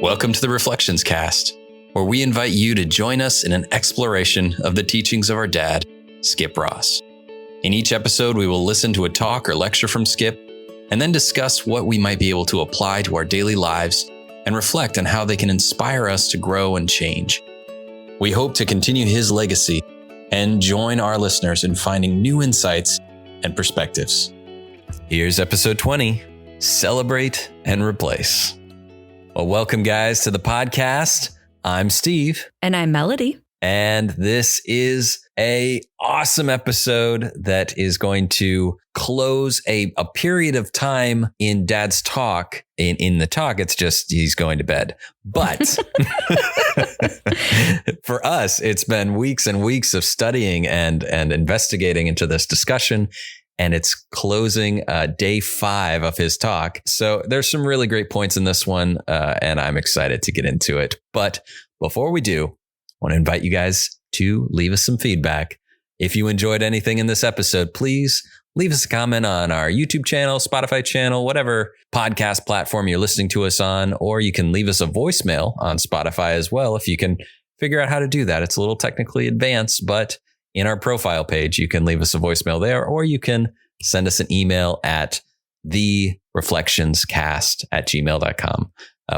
Welcome to the Reflections Cast, where we invite you to join us in an exploration of the teachings of our dad, Skip Ross. In each episode, we will listen to a talk or lecture from Skip, and then discuss what we might be able to apply to our daily lives and reflect on how they can inspire us to grow and change. We hope to continue his legacy and join our listeners in finding new insights and perspectives. Here's episode 20, Celebrate and Replace. Well, welcome guys to the podcast. I'm Steve. And I'm Melody. And this is an awesome episode that is going to close a period of time in Dad's talk. In the talk, it's just he's going to bed. But for us, it's been weeks and weeks of studying and investigating into this discussion. And it's closing day 5 of his talk. So there's some really great points in this one, and I'm excited to get into it. But before we do, I want to invite you guys to leave us some feedback. If you enjoyed anything in this episode, please leave us a comment on our YouTube channel, Spotify channel, whatever podcast platform you're listening to us on, or you can leave us a voicemail on Spotify as well if you can figure out how to do that. It's a little technically advanced, but in our profile page, you can leave us a voicemail there, or you can send us an email at thereflectionscast@gmail.com.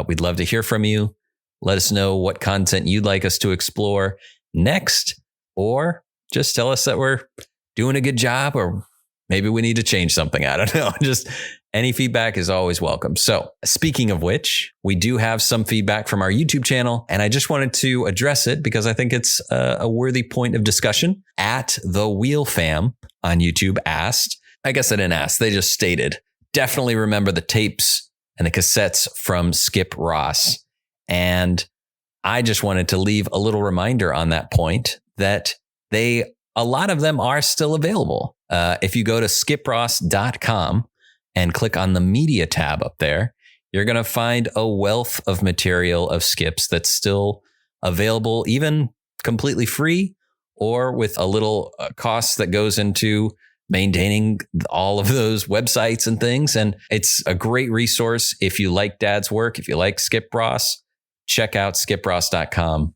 We'd love to hear from you. Let us know what content you'd like us to explore next, or just tell us that we're doing a good job, or maybe we need to change something. I don't know. Just any feedback is always welcome. So speaking of which, we do have some feedback from our YouTube channel, and I just wanted to address it because I think it's a worthy point of discussion. At the Wheel Fam on YouTube asked, I guess I didn't ask, they just stated, definitely remember the tapes and the cassettes from Skip Ross. And I just wanted to leave a little reminder on that point that a lot of them are still available. If you go to skipross.com and click on the media tab up there, you're going to find a wealth of material of Skip's that's still available, even completely free or with a little cost that goes into maintaining all of those websites and things. And it's a great resource. If you like Dad's work, if you like Skip Ross, check out skipross.com.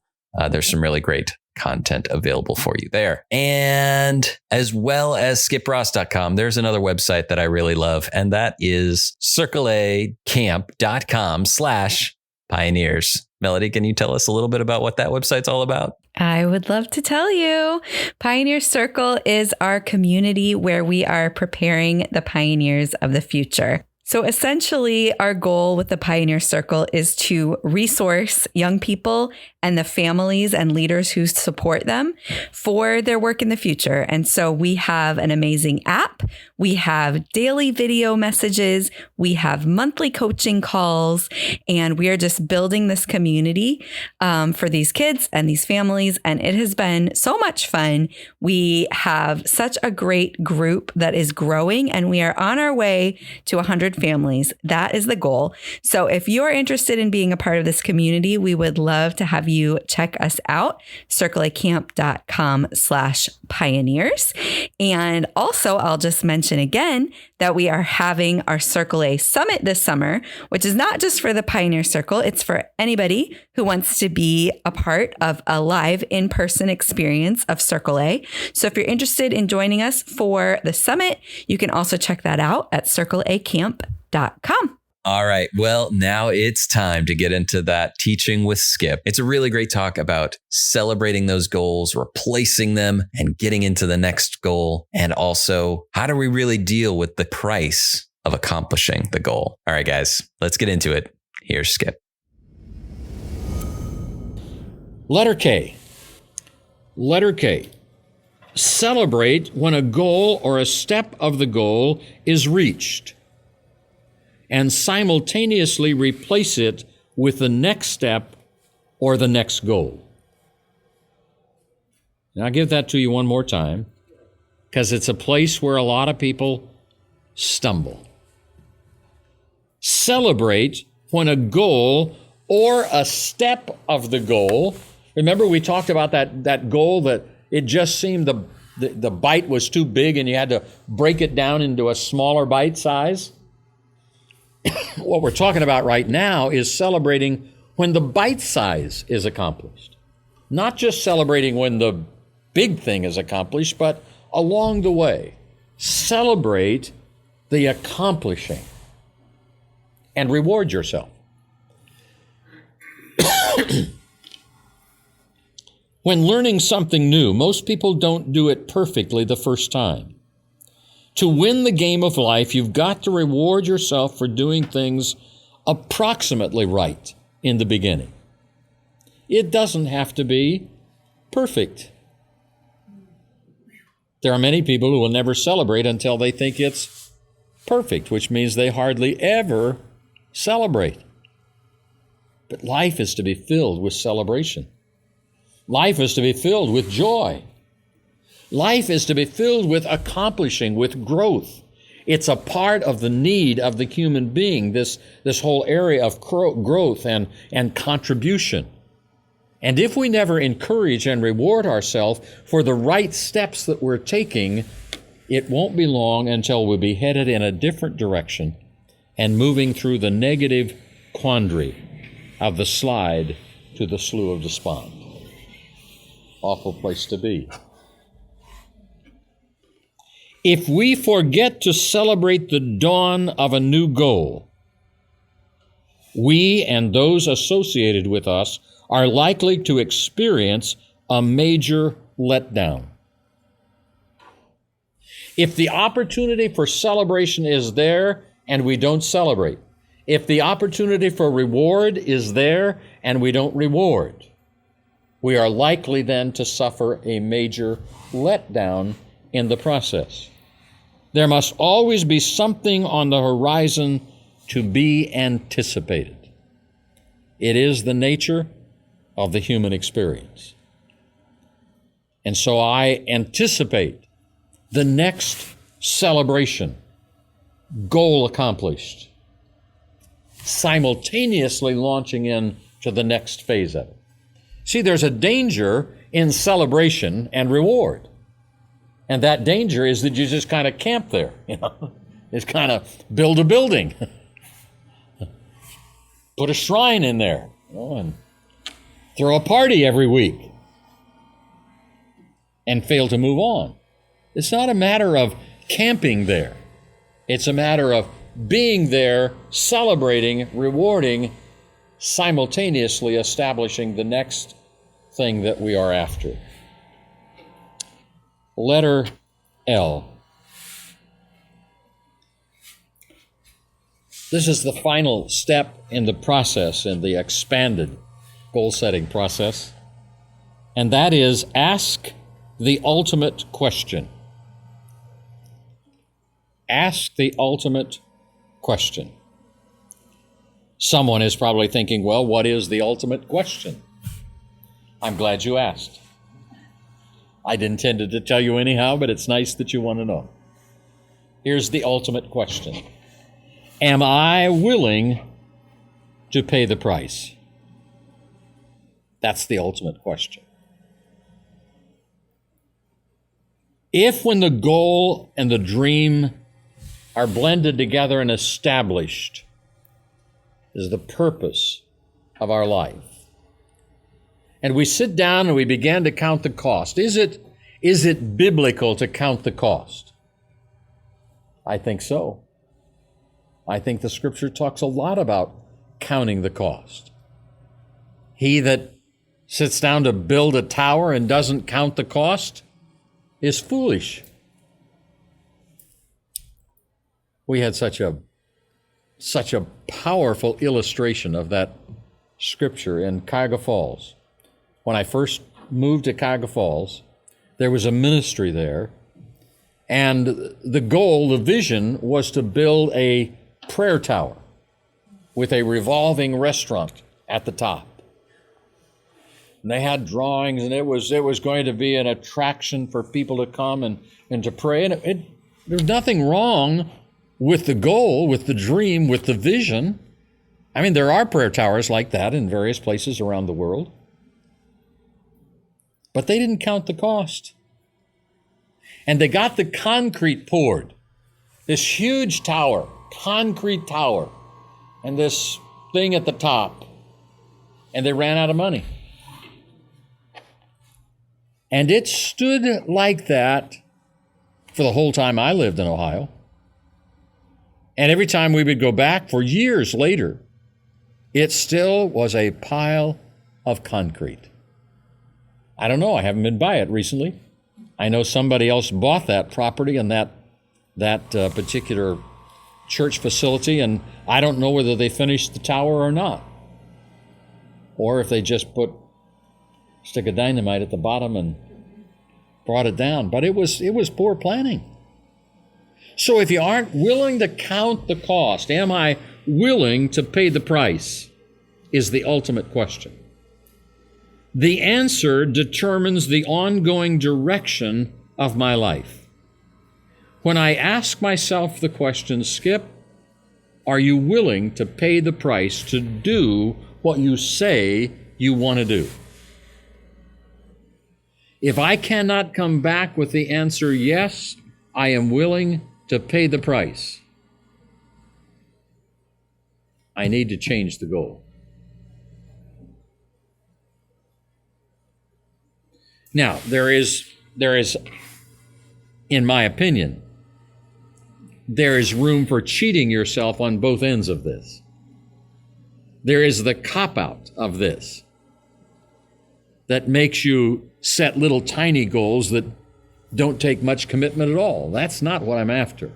There's some really great content available for you there. And as well as skipross.com, there's another website that I really love, and that is circleacamp.com/pioneers. Melody, can you tell us a little bit about what that website's all about? I would love to tell you. Pioneer Circle is our community where we are preparing the pioneers of the future. So essentially, our goal with the Pioneer Circle is to resource young people and the families and leaders who support them for their work in the future. And so we have an amazing app. We have daily video messages. We have monthly coaching calls. And we are just building this community for these kids and these families. And it has been so much fun. We have such a great group that is growing, and we are on our way to 100 families. That is the goal. So if you're interested in being a part of this community, we would love to have you check us out, circleacamp.com/pioneers. And also, I'll just mention again that we are having our Circle A Summit this summer, which is not just for the Pioneer Circle. It's for anybody who wants to be a part of a live in-person experience of Circle A. So if you're interested in joining us for the summit, you can also check that out at circleacamp.com. All right. Well, now it's time to get into that teaching with Skip. It's a really great talk about celebrating those goals, replacing them, and getting into the next goal. And also, how do we really deal with the price of accomplishing the goal? All right, guys, let's get into it. Here's Skip. Letter K. Letter K. Celebrate when a goal or a step of the goal is reached, and simultaneously replace it with the next step or the next goal. Now, I'll give that to you one more time, because it's a place where a lot of people stumble. Celebrate when a goal or a step of the goal. Remember, we talked about that goal that it just seemed the bite was too big and you had to break it down into a smaller bite size? What we're talking about right now is celebrating when the bite size is accomplished. Not just celebrating when the big thing is accomplished, but along the way. Celebrate the accomplishing and reward yourself. When learning something new, most people don't do it perfectly the first time. To win the game of life, you've got to reward yourself for doing things approximately right in the beginning. It doesn't have to be perfect. There are many people who will never celebrate until they think it's perfect, which means they hardly ever celebrate. But life is to be filled with celebration. Life is to be filled with joy. Life is to be filled with accomplishing, with growth. It's a part of the need of the human being, this whole area of growth and contribution. And if we never encourage and reward ourselves for the right steps that we're taking, it won't be long until we'll be headed in a different direction and moving through the negative quandary of the slide to the slough of despond. Awful place to be. If we forget to celebrate the dawn of a new goal, we and those associated with us are likely to experience a major letdown. If the opportunity for celebration is there and we don't celebrate, if the opportunity for reward is there and we don't reward, we are likely then to suffer a major letdown in the process. There must always be something on the horizon to be anticipated. It is the nature of the human experience. And so I anticipate the next celebration, goal accomplished, simultaneously launching into the next phase of it. See, there's a danger in celebration and reward. And that danger is that you just kind of camp there, Just kind of build a building, put a shrine in there, and throw a party every week, and fail to move on. It's not a matter of camping there. It's a matter of being there, celebrating, rewarding, simultaneously establishing the next thing that we are after. Letter L. This is the final step in the process, in the expanded goal-setting process, and that is ask the ultimate question. Ask the ultimate question. Someone is probably thinking, well, what is the ultimate question? I'm glad you asked. I'd intended to tell you anyhow, but it's nice that you want to know. Here's the ultimate question. Am I willing to pay the price? That's the ultimate question. If when the goal and the dream are blended together and established is the purpose of our life, and we sit down and we begin to count the cost, is it biblical to count the cost? I think so. I think the Scripture talks a lot about counting the cost. He that sits down to build a tower and doesn't count the cost is foolish. We had such a powerful illustration of that Scripture in Cuyahoga Falls. When I first moved to Cuyahoga Falls, there was a ministry there, and the goal, the vision, was to build a prayer tower with a revolving restaurant at the top. And they had drawings, and it was going to be an attraction for people to come and to pray. And there's nothing wrong with the goal, with the dream, with the vision. I mean, there are prayer towers like that in various places around the world. But they didn't count the cost. And they got the concrete poured. This huge tower, concrete tower, and this thing at the top. and they ran out of money. And it stood like that for the whole time I lived in Ohio. And every time we would go back for years later, it still was a pile of concrete. I don't know. I haven't been by it recently. I know somebody else bought that property and that particular church facility, and I don't know whether they finished the tower or not, or if they just put a stick of dynamite at the bottom and brought it down. But it was poor planning. So if you aren't willing to count the cost, am I willing to pay the price, is the ultimate question. The answer determines the ongoing direction of my life. When I ask myself the question, Skip, are you willing to pay the price to do what you say you want to do? If I cannot come back with the answer, yes, I am willing to pay the price, I need to change the goal. Now, there is, in my opinion, there is room for cheating yourself on both ends of this. There is the cop-out of this that makes you set little tiny goals that don't take much commitment at all. That's not what I'm after.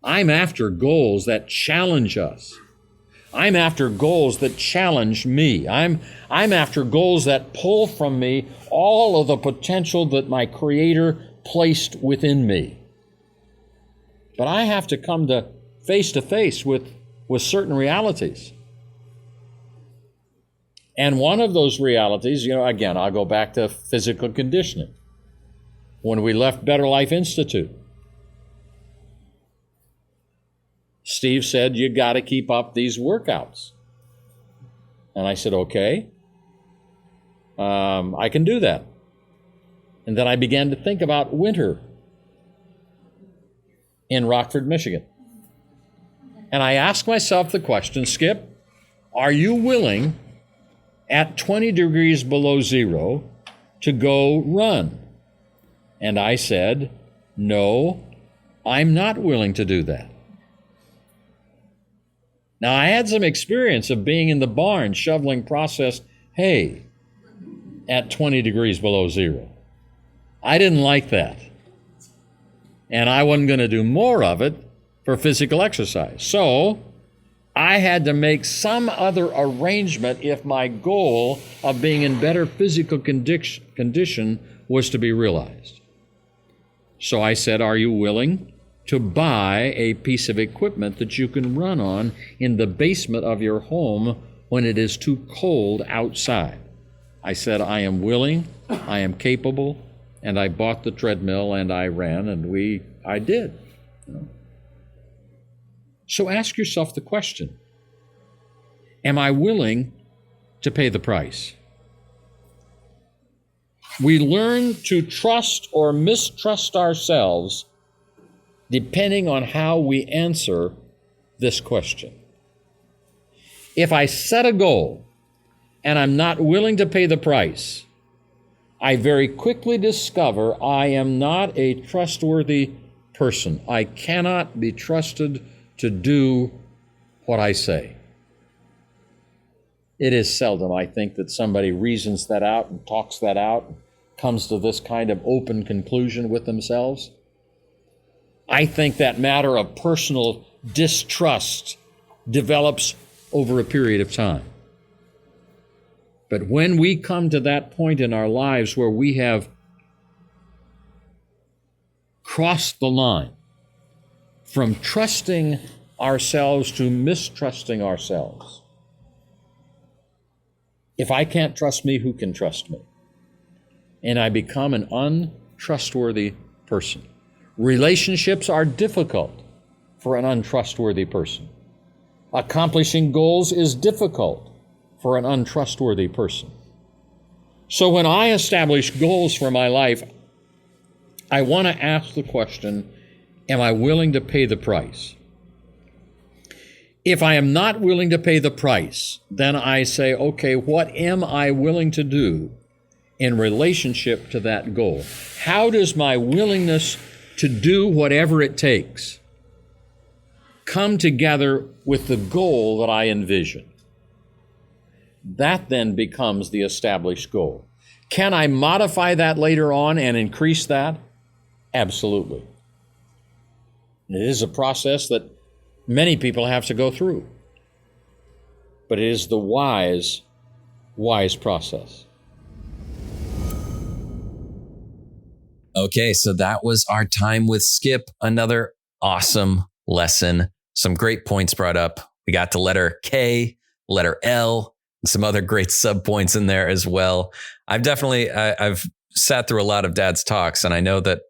I'm after goals that challenge us. I'm after goals that challenge me. I'm after goals that pull from me all of the potential that my Creator placed within me. But I have to come to face with certain realities. And one of those realities, again, I'll go back to physical conditioning. When we left Better Life Institute, Steve said, you got to keep up these workouts. And I said, okay, I can do that. And then I began to think about winter in Rockford, Michigan. And I asked myself the question, Skip, are you willing at 20 degrees below zero to go run? And I said, no, I'm not willing to do that. Now, I had some experience of being in the barn shoveling processed hay at 20 degrees below zero. I didn't like that. And I wasn't going to do more of it for physical exercise. So I had to make some other arrangement if my goal of being in better physical condition was to be realized. So I said, are you willing to buy a piece of equipment that you can run on in the basement of your home when it is too cold outside? I said, I am willing, I am capable, and I bought the treadmill and I ran, and I did. So ask yourself the question, am I willing to pay the price? We learn to trust or mistrust ourselves depending on how we answer this question. If I set a goal and I'm not willing to pay the price, I very quickly discover I am not a trustworthy person. I cannot be trusted to do what I say. It is seldom, I think, that somebody reasons that out and talks that out and comes to this kind of open conclusion with themselves. I think that matter of personal distrust develops over a period of time. But when we come to that point in our lives where we have crossed the line from trusting ourselves to mistrusting ourselves, if I can't trust me, who can trust me? And I become an untrustworthy person. Relationships are difficult for an untrustworthy person. Accomplishing goals is difficult for an untrustworthy person. So when I establish goals for my life, I want to ask the question, am I willing to pay the price? If I am not willing to pay the price, then I say, okay, what am I willing to do in relationship to that goal? How does my willingness to do whatever it takes come together with the goal that I envision? That then becomes the established goal. Can I modify that later on and increase that? Absolutely. It is a process that many people have to go through, but it is the wise process. Okay, so that was our time with Skip. Another awesome lesson. Some great points brought up. We got to letter K, letter L, and some other great subpoints in there as well. I've sat through a lot of Dad's talks, and I know that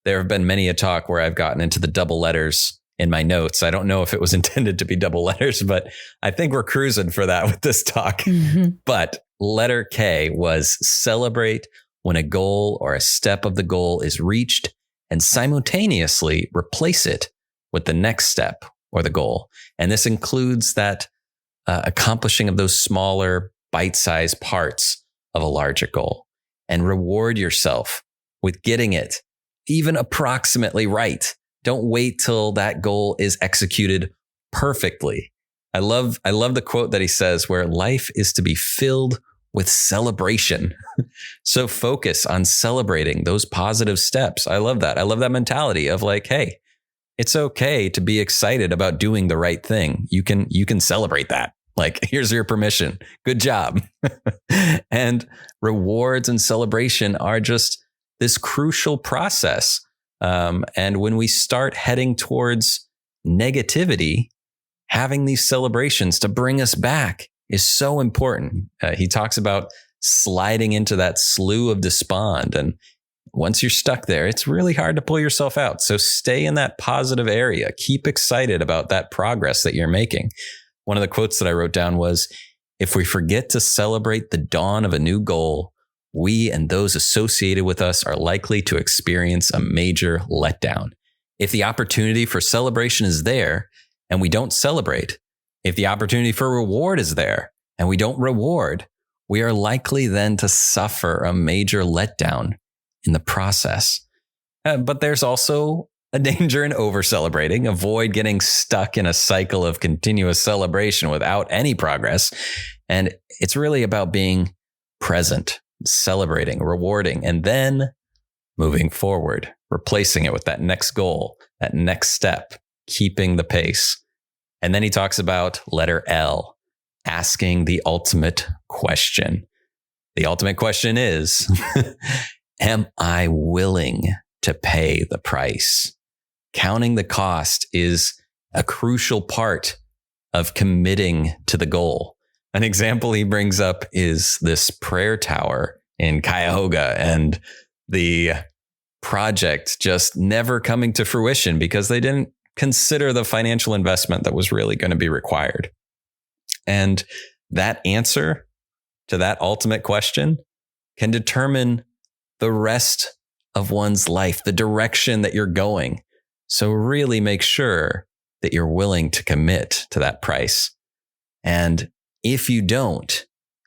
there have been many a talk where I've gotten into the double letters in my notes. I don't know if it was intended to be double letters, but I think we're cruising for that with this talk. Mm-hmm. But letter K was celebrate when a goal or a step of the goal is reached, and simultaneously replace it with the next step or the goal. And this includes that accomplishing of those smaller bite-sized parts of a larger goal, and reward yourself with getting it even approximately right. Don't wait till that goal is executed perfectly. I love the quote that he says, where life is to be filled with celebration. So focus on celebrating those positive steps. I love that. I love that mentality of like, hey, it's okay to be excited about doing the right thing. You can celebrate that. Like, here's your permission. Good job. And rewards and celebration are just this crucial process. And when we start heading towards negativity, having these celebrations to bring us back is so important. He talks about sliding into that slough of despond. And once you're stuck there, it's really hard to pull yourself out. So stay in that positive area. Keep excited about that progress that you're making. One of the quotes that I wrote down was, if we forget to celebrate the dawn of a new goal, we and those associated with us are likely to experience a major letdown. If the opportunity for celebration is there and we don't celebrate, if the opportunity for reward is there and we don't reward, we are likely then to suffer a major letdown in the process. But there's also a danger in over-celebrating. Avoid getting stuck in a cycle of continuous celebration without any progress. And it's really about being present, celebrating, rewarding, and then moving forward, replacing it with that next goal, that next step, keeping the pace. And then he talks about letter L, asking the ultimate question. The ultimate question is, am I willing to pay the price? Counting the cost is a crucial part of committing to the goal. An example he brings up is this prayer tower in Cuyahoga and the project just never coming to fruition because they didn't consider the financial investment that was really going to be required. And that answer to that ultimate question can determine the rest of one's life, the direction that you're going. So really make sure that you're willing to commit to that price. And if you don't,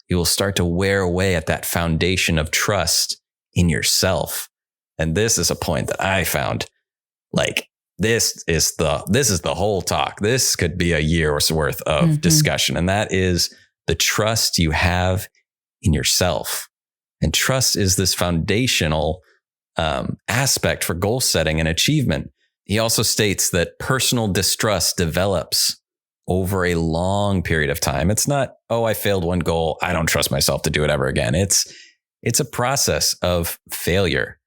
you will start to wear away at that foundation of trust in yourself. And this is a point that I found, like, this is the whole talk. This could be a year's worth of discussion. And that is the trust you have in yourself. And trust is this foundational aspect for goal setting and achievement. He also states that personal distrust develops over a long period of time. It's not, oh, I failed one goal, I don't trust myself to do it ever again. It's a process of failure.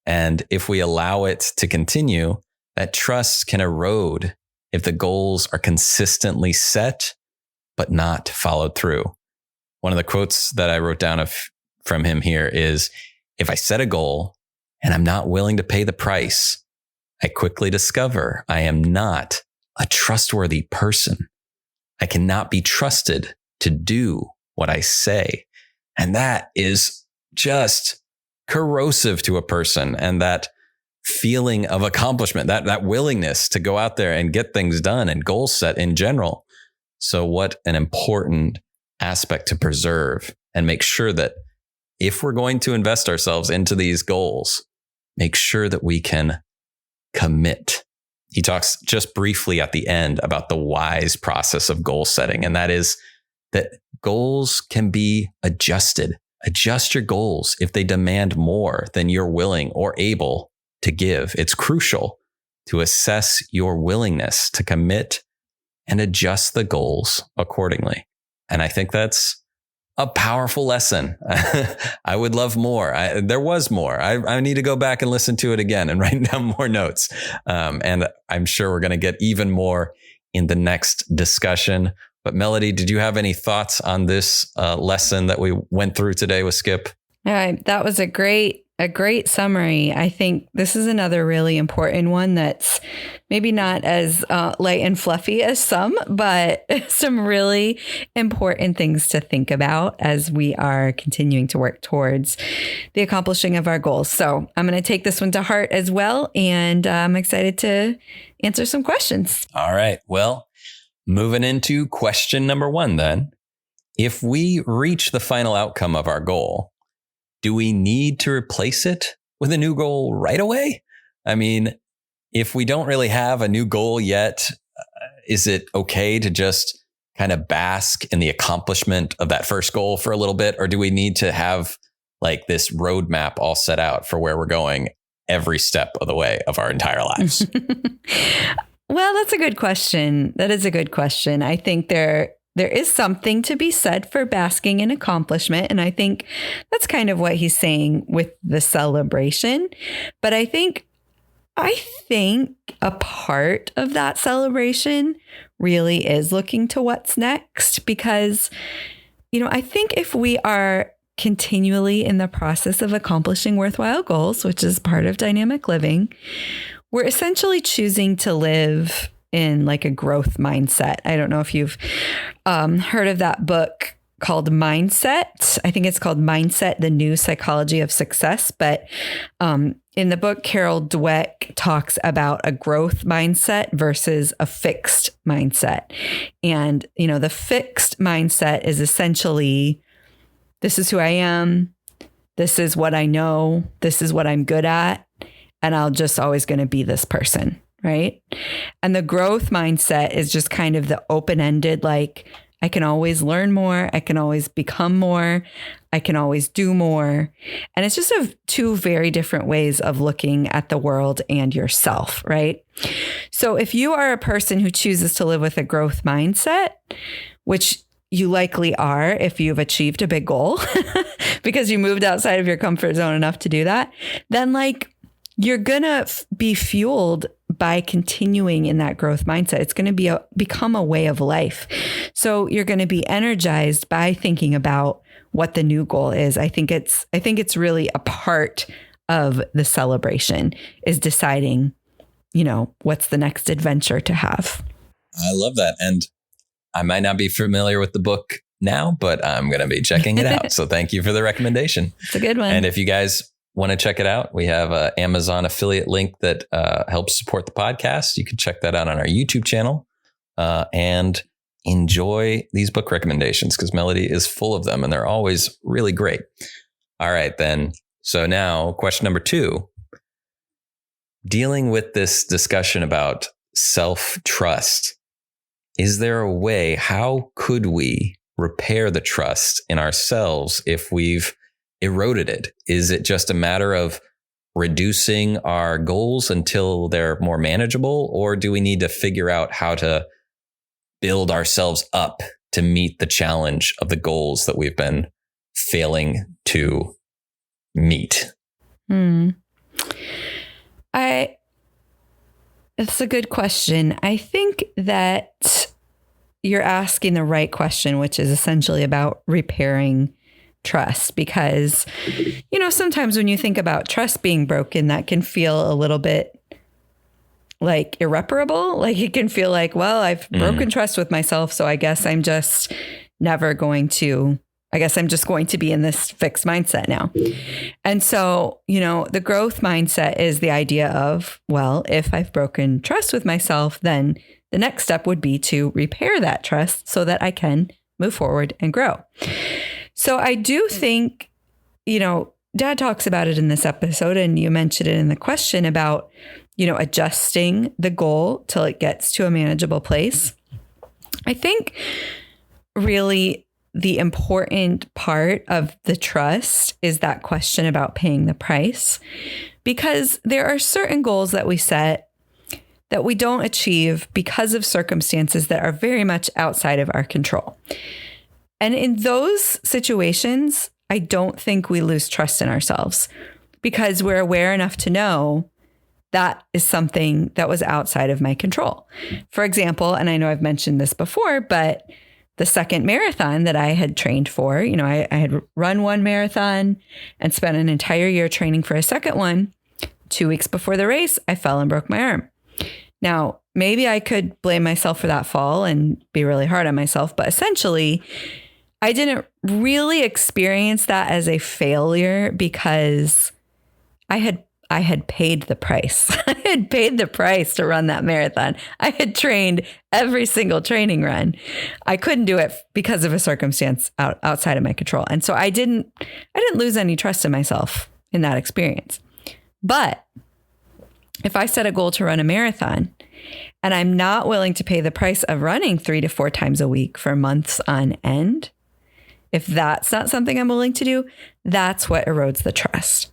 And if we allow it to continue, that trust can erode if the goals are consistently set, but not followed through. One of the quotes that I wrote down from him here is, if I set a goal and I'm not willing to pay the price, I quickly discover I am not a trustworthy person. I cannot be trusted to do what I say. And that is just corrosive to a person. And that feeling of accomplishment, that willingness to go out there and get things done and goal set in general, So what an important aspect to preserve and make sure that if we're going to invest ourselves into these goals, make sure that we can commit. He talks just briefly at the end about the wise process of goal setting. And that is that goals can be adjusted. Adjust your goals if they demand more than you're willing or able to give. It's crucial to assess your willingness to commit and adjust the goals accordingly. And I think that's a powerful lesson. I would love more. There was more. I need to go back and listen to it again and write down more notes. And I'm sure we're going to get even more in the next discussion. But Melody, did you have any thoughts on this lesson that we went through today with Skip? That was a great summary. I think this is another really important one that's maybe not as light and fluffy as some, but some really important things to think about as we are continuing to work towards the accomplishing of our goals. So I'm going to take this one to heart as well. And I'm excited to answer some questions. All right. Well, moving into question number 1 then. If we reach the final outcome of our goal, do we need to replace it with a new goal right away? I mean, if we don't really have a new goal yet, is it okay to just kind of bask in the accomplishment of that first goal for a little bit? Or do we need to have like this roadmap all set out for where we're going every step of the way of our entire lives? Well, that's a good question. That is a good question. I think there is something to be said for basking in accomplishment. And I think that's kind of what he's saying with the celebration. But I think a part of that celebration really is looking to what's next, because, I think if we are continually in the process of accomplishing worthwhile goals, which is part of dynamic living, we're essentially choosing to live in like a growth mindset. I don't know if you've heard of that book called Mindset. I think it's called Mindset, The New Psychology of Success. But in the book, Carol Dweck talks about a growth mindset versus a fixed mindset. And, the fixed mindset is essentially, this is who I am. This is what I know. This is what I'm good at. And I'll just always going to be this person. Right. And the growth mindset is just kind of the open-ended, like I can always learn more. I can always become more. I can always do more. And it's just two very different ways of looking at the world and yourself. Right. So if you are a person who chooses to live with a growth mindset, which you likely are if you've achieved a big goal because you moved outside of your comfort zone enough to do that, then you're going to be fueled by continuing in that growth mindset. It's going to become a way of life. So you're going to be energized by thinking about what the new goal is. I think it's really a part of the celebration is deciding, what's the next adventure to have. I love that. And I might not be familiar with the book now, but I'm going to be checking it out. So thank you for the recommendation. It's a good one. And if you guys want to check it out, we have an Amazon affiliate link that helps support the podcast. You can check that out on our YouTube channel and enjoy these book recommendations because Melody is full of them and they're always really great. All right, then. So now question number 2, dealing with this discussion about self-trust. Is there a way, how could we repair the trust in ourselves if we've eroded it? Is it just a matter of reducing our goals until they're more manageable? Or do we need to figure out how to build ourselves up to meet the challenge of the goals that we've been failing to meet? It's a good question. I think that you're asking the right question, which is essentially about repairing trust, because, sometimes when you think about trust being broken, that can feel a little bit like irreparable. Like it can feel like, well, I've broken trust with myself. So I guess I'm just going to be in this fixed mindset now. And so, the growth mindset is the idea of, well, if I've broken trust with myself, then the next step would be to repair that trust so that I can move forward and grow. So I do think, Dad talks about it in this episode, and you mentioned it in the question about, adjusting the goal till it gets to a manageable place. I think really the important part of the trust is that question about paying the price, because there are certain goals that we set that we don't achieve because of circumstances that are very much outside of our control. And in those situations, I don't think we lose trust in ourselves because we're aware enough to know that is something that was outside of my control. For example, and I know I've mentioned this before, but the second marathon that I had trained for, I had run one marathon and spent an entire year training for a second one. 2 weeks before the race, I fell and broke my arm. Now, maybe I could blame myself for that fall and be really hard on myself, but essentially, I didn't really experience that as a failure because I had paid the price. I had paid the price to run that marathon. I had trained every single training run. I couldn't do it because of a circumstance outside of my control. And so I didn't lose any trust in myself in that experience. But if I set a goal to run a marathon and I'm not willing to pay the price of running 3 to 4 times a week for months on end, if that's not something I'm willing to do, that's what erodes the trust.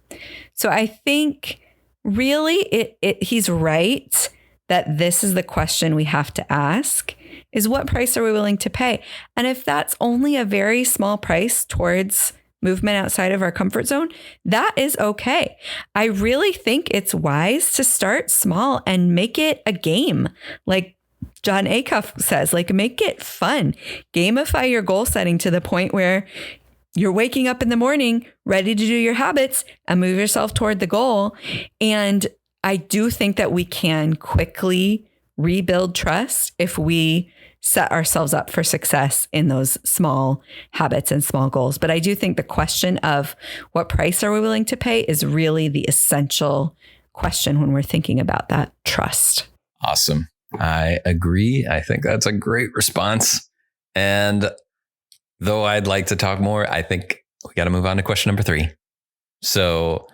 So I think really he's right that this is the question we have to ask is what price are we willing to pay? And if that's only a very small price towards movement outside of our comfort zone, that is okay. I really think it's wise to start small and make it a game. Like John Acuff says, make it fun. Gamify your goal setting to the point where you're waking up in the morning, ready to do your habits and move yourself toward the goal. And I do think that we can quickly rebuild trust if we set ourselves up for success in those small habits and small goals. But I do think the question of what price are we willing to pay is really the essential question when we're thinking about that trust. Awesome. I agree. I think that's a great response. And though I'd like to talk more, I think we got to move on to question number 3. So,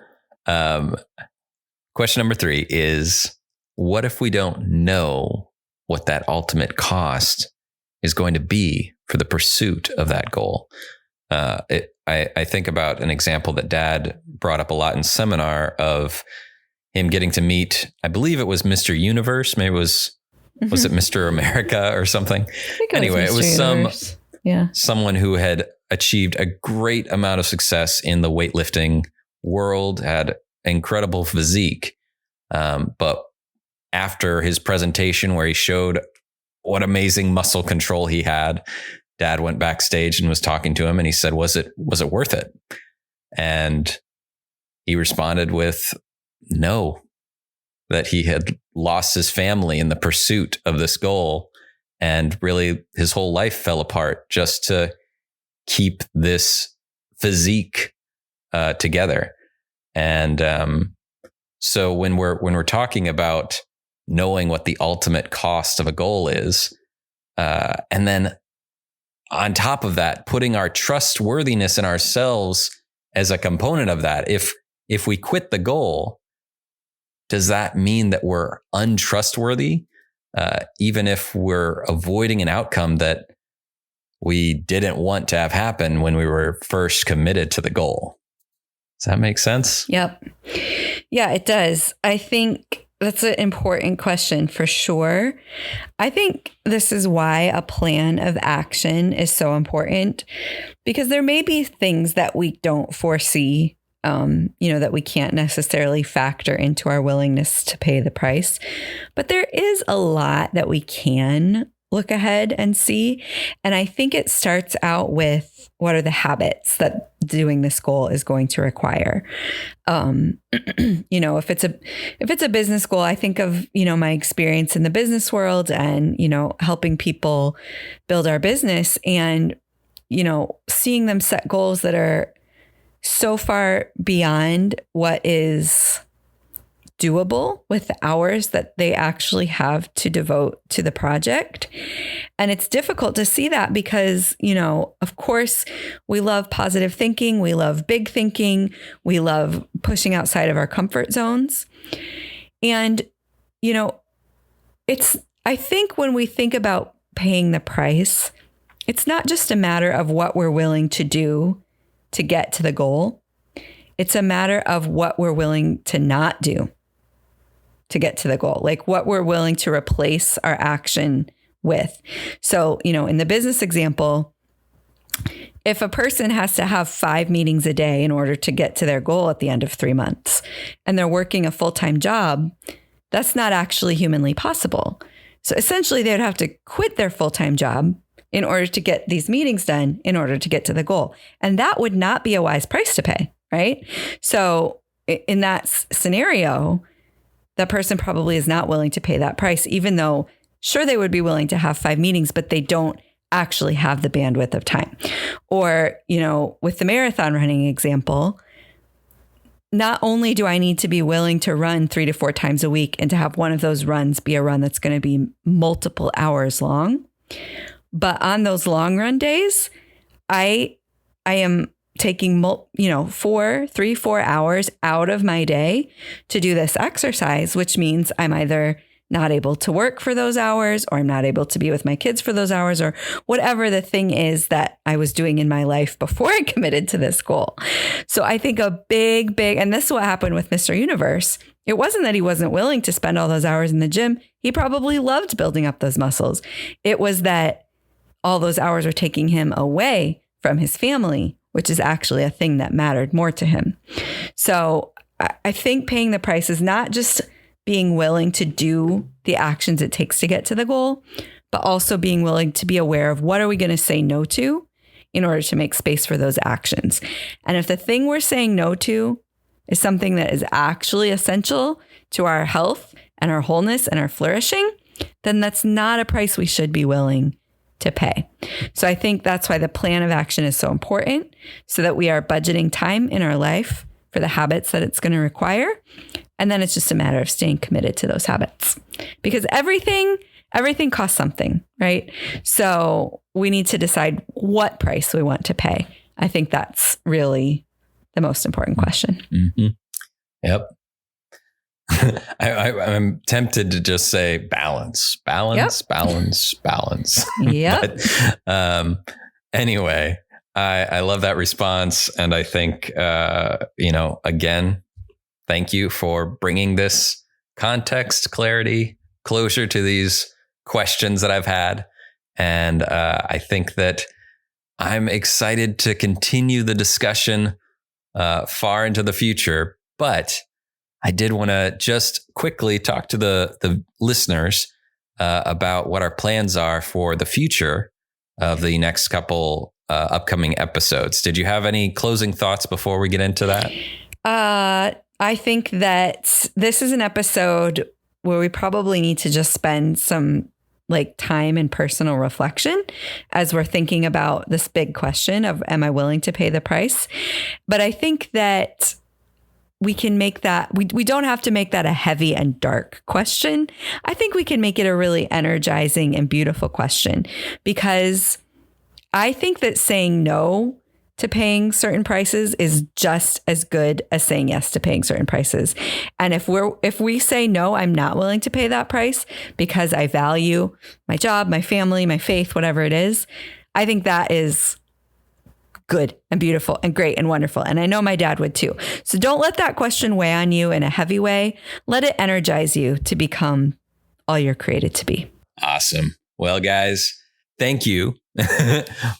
question number 3 is, what if we don't know what that ultimate cost is going to be for the pursuit of that goal? I think about an example that Dad brought up a lot in seminar of him getting to meet, I believe it was Mr. Universe. Maybe it was it Mr. America or something? Anyway, it was someone who had achieved a great amount of success in the weightlifting world, had incredible physique. But after his presentation where he showed what amazing muscle control he had, Dad went backstage and was talking to him and he said, was it worth it? And he responded with no, that he had lost his family in the pursuit of this goal. And really his whole life fell apart just to keep this physique together. And so when we're talking about knowing what the ultimate cost of a goal is, and then on top of that, putting our trustworthiness in ourselves as a component of that, if we quit the goal, does that mean that we're untrustworthy? Even if we're avoiding an outcome that we didn't want to have happen when we were first committed to the goal. Does that make sense? Yep. Yeah, it does. I think that's an important question for sure. I think this is why a plan of action is so important, because there may be things that we don't foresee, that we can't necessarily factor into our willingness to pay the price. But there is a lot that we can look ahead and see. And I think it starts out with what are the habits that doing this goal is going to require. If it's a business goal, I think of, my experience in the business world and, helping people build our business and, seeing them set goals that are so far beyond what is doable with the hours that they actually have to devote to the project. And it's difficult to see that because, of course, we love positive thinking. We love big thinking. We love pushing outside of our comfort zones. And, I think when we think about paying the price, it's not just a matter of what we're willing to do to get to the goal. It's a matter of what we're willing to not do to get to the goal, like what we're willing to replace our action with. So, in the business example, if a person has to have 5 meetings a day in order to get to their goal at the end of 3 months, and they're working a full-time job, that's not actually humanly possible. So essentially, they would have to quit their full-time job in order to get these meetings done, in order to get to the goal. And that would not be a wise price to pay, right? So in that scenario, that person probably is not willing to pay that price, even though sure, they would be willing to have 5 meetings, but they don't actually have the bandwidth of time. Or, with the marathon running example, not only do I need to be willing to run 3 to 4 times a week and to have one of those runs be a run that's going to be multiple hours long, but on those long run days, I am taking 4 hours out of my day to do this exercise, which means I'm either not able to work for those hours, or I'm not able to be with my kids for those hours, or whatever the thing is that I was doing in my life before I committed to this goal. So I think a big, and this is what happened with Mr. Universe. It wasn't that he wasn't willing to spend all those hours in the gym. He probably loved building up those muscles. It was that all those hours were taking him away from his family, which is actually a thing that mattered more to him. So I think paying the price is not just being willing to do the actions it takes to get to the goal, but also being willing to be aware of what are we going to say no to in order to make space for those actions. And if the thing we're saying no to is something that is actually essential to our health and our wholeness and our flourishing, then that's not a price we should be willing to pay. So I think that's why the plan of action is so important, so that we are budgeting time in our life for the habits that it's going to require. And then it's just a matter of staying committed to those habits, because everything costs something, right? So we need to decide what price we want to pay. I think that's really the most important question. Mm-hmm. Yep. I'm tempted to just say balance. Yeah. Anyway, I love that response. And I think, again, thank you for bringing this context, clarity, closure to these questions that I've had. And I think that I'm excited to continue the discussion far into the future. But I did want to just quickly talk to the listeners about what our plans are for the future of the next couple upcoming episodes. Did you have any closing thoughts before we get into that? I think that this is an episode where we probably need to just spend some time and personal reflection as we're thinking about this big question of, am I willing to pay the price? But I think that we can make that, we don't have to make that a heavy and dark question. I think we can make it a really energizing and beautiful question, because I think that saying no to paying certain prices is just as good as saying yes to paying certain prices. And if we say, no, I'm not willing to pay that price because I value my job, my family, my faith, whatever it is, I think that is good and beautiful and great and wonderful. And I know my dad would too. So don't let that question weigh on you in a heavy way. Let it energize you to become all you're created to be. Awesome. Well, guys, thank you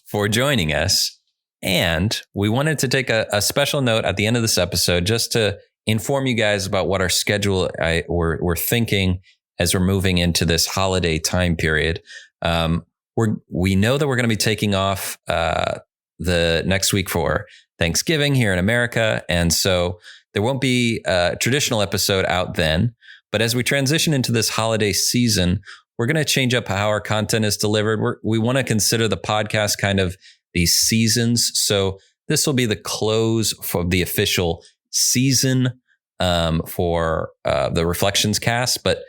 for joining us. And we wanted to take a special note at the end of this episode just to inform you guys about what our schedule we're thinking as we're moving into this holiday time period. We know that we're going to be taking off the next week for Thanksgiving here in America. And so there won't be a traditional episode out then. But as we transition into this holiday season, we're going to change up how our content is delivered. We want to consider the podcast kind of these seasons. So this will be the close for the official season for the Reflections cast, but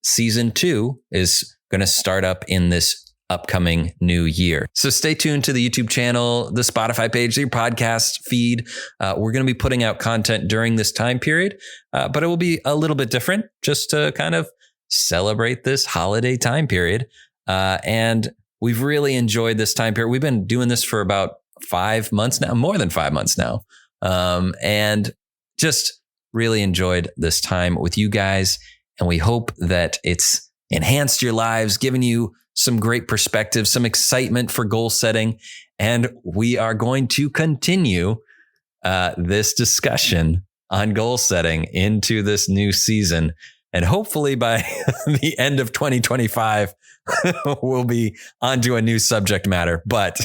season 2 is going to start up in this upcoming new year. So stay tuned to the YouTube channel, the Spotify page, your podcast feed. We're going to be putting out content during this time period, but it will be a little bit different just to kind of celebrate this holiday time period. And we've really enjoyed this time period. We've been doing this for about 5 months now, more than 5 months now. And just really enjoyed this time with you guys. And we hope that it's enhanced your lives, given you some great perspective, some excitement for goal setting. And we are going to continue this discussion on goal setting into this new season. And hopefully by the end of 2025, we'll be onto a new subject matter. But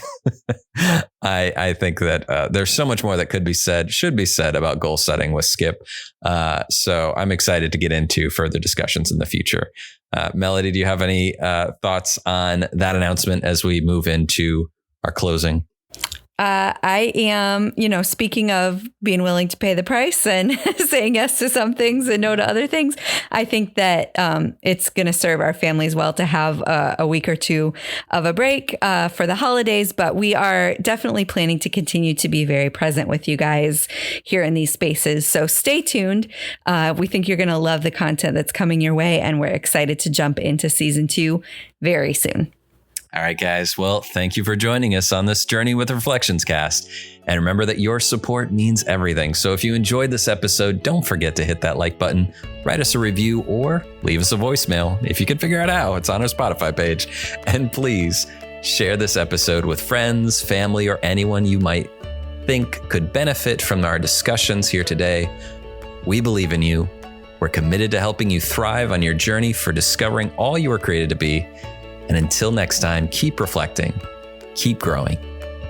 I think that there's so much more that should be said about goal setting with Skip. So I'm excited to get into further discussions in the future. Melody, do you have any thoughts on that announcement as we move into our closing? I am, speaking of being willing to pay the price and saying yes to some things and no to other things, I think that it's going to serve our families well to have a week or two of a break for the holidays. But we are definitely planning to continue to be very present with you guys here in these spaces. So stay tuned. We think you're going to love the content that's coming your way, and we're excited to jump into season 2 very soon. All right, guys. Well, thank you for joining us on this journey with the Reflections cast. And remember that your support means everything. So if you enjoyed this episode, don't forget to hit that like button, write us a review, or leave us a voicemail. If you can figure it out, it's on our Spotify page. And please share this episode with friends, family, or anyone you might think could benefit from our discussions here today. We believe in you. We're committed to helping you thrive on your journey for discovering all you were created to be. And until next time, keep reflecting, keep growing,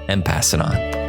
and pass it on.